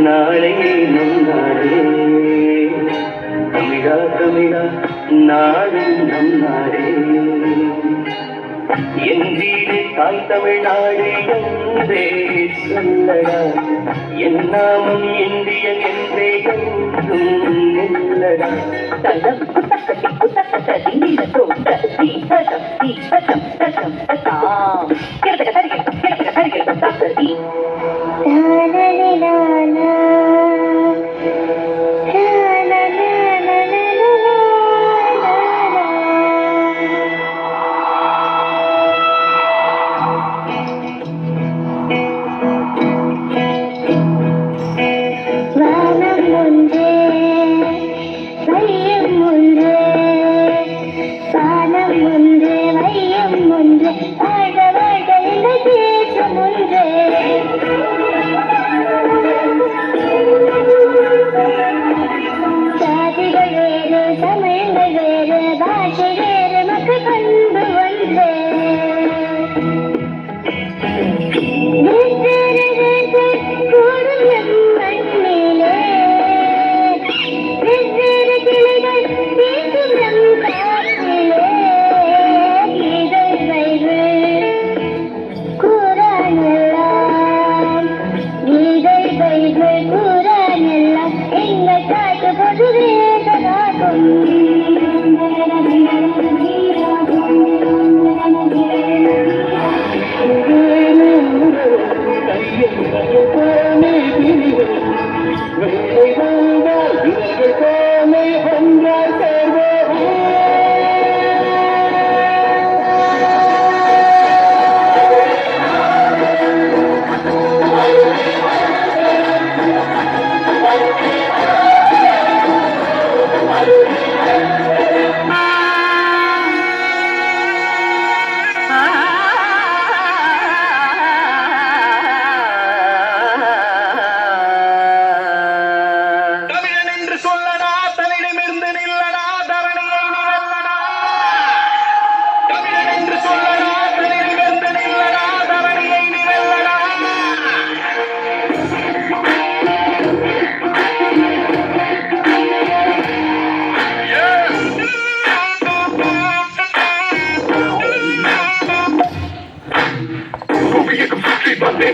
நாளே நம் நாடே தமிழா தமிழா நாடும் நம் நாடே என் வீடு தாய் தமிழ்நாடு என்றே சொல்லடா என் நாமம் இந்தியன் என்றே என்றும் இல்லடா தலம் குத்தக்கட்டி குத்தக்கட்டி நீல தோட்ட தீபதம் தீபதம் தலம் ததாம் கிரதக தரிகிரதம் கிரதக தரிகிரதம் தத்ததி லாலலிலாலா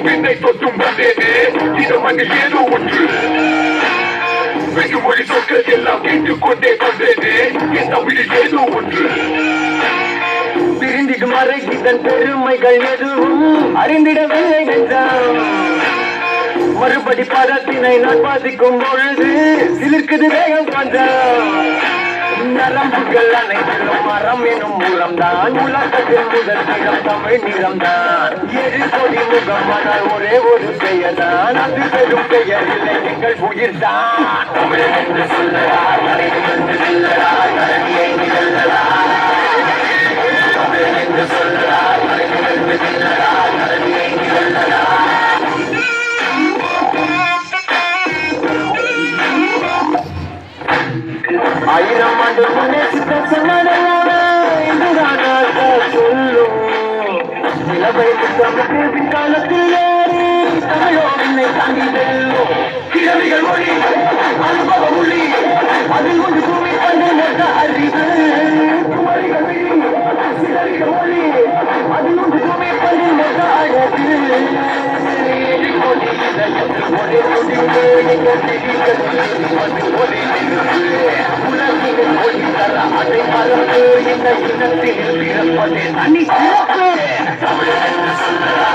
பின்னை தொற்றும் வந்தேனே இடம் அங்கு ஏதோ ஒன்று வெகுமொழி சொற்கள் எல்லாம் கேட்டுக்கொண்டே வந்தேனே என் தமிழில் ஏதோ ஒன்று பிரிந்திடும் வரை இதன் பெருமைகள் எதுவும் அறிந்திடவில்லை என்றான் மறுபடி பதத்தினை நான் பாதிக்கும் பொழுது சிலிர்க்குது வேகம் கொஞ்சம் நரம்புகள் அனைத்திலும் மரம் எனும் மூலம்தான் உலகத்தில் முதல் நிறம் தமிழ் நிறம்தான் எது கொடி முகம் ஆனால் ஒரே ஒரு பெயர்தான் அது பெரும் பெயர் இல்லை எங்கள் உயிர்தான் தமிழன் என்று சொல்லடா சொல்லடா தமிழன் என்று சொல்லடா ஆயிரம் ஆண்டு முன்னே சித்தம் சொன்னதெல்லாம் சொல்லும் நிலவை புத்தகத்து பின்காலத்தில் ஏறி தமிழோவினை தாண்டி செல்லும் கிழவிகள் மொழி அனுபவ மொழி அதில் ஒன்று பூமி கண்டு மொத்த அறிவு குமரிகள் விழி சிலரிகள் மொழி அதில் ஒன்று பூமி கண்டு மொத்த அழகு உலகின் மொழி தர அதை மறந்து இந்த இனத்தில் பிறப்பதே தனி சிறப்பு தமிழன் என்று சொல்லடா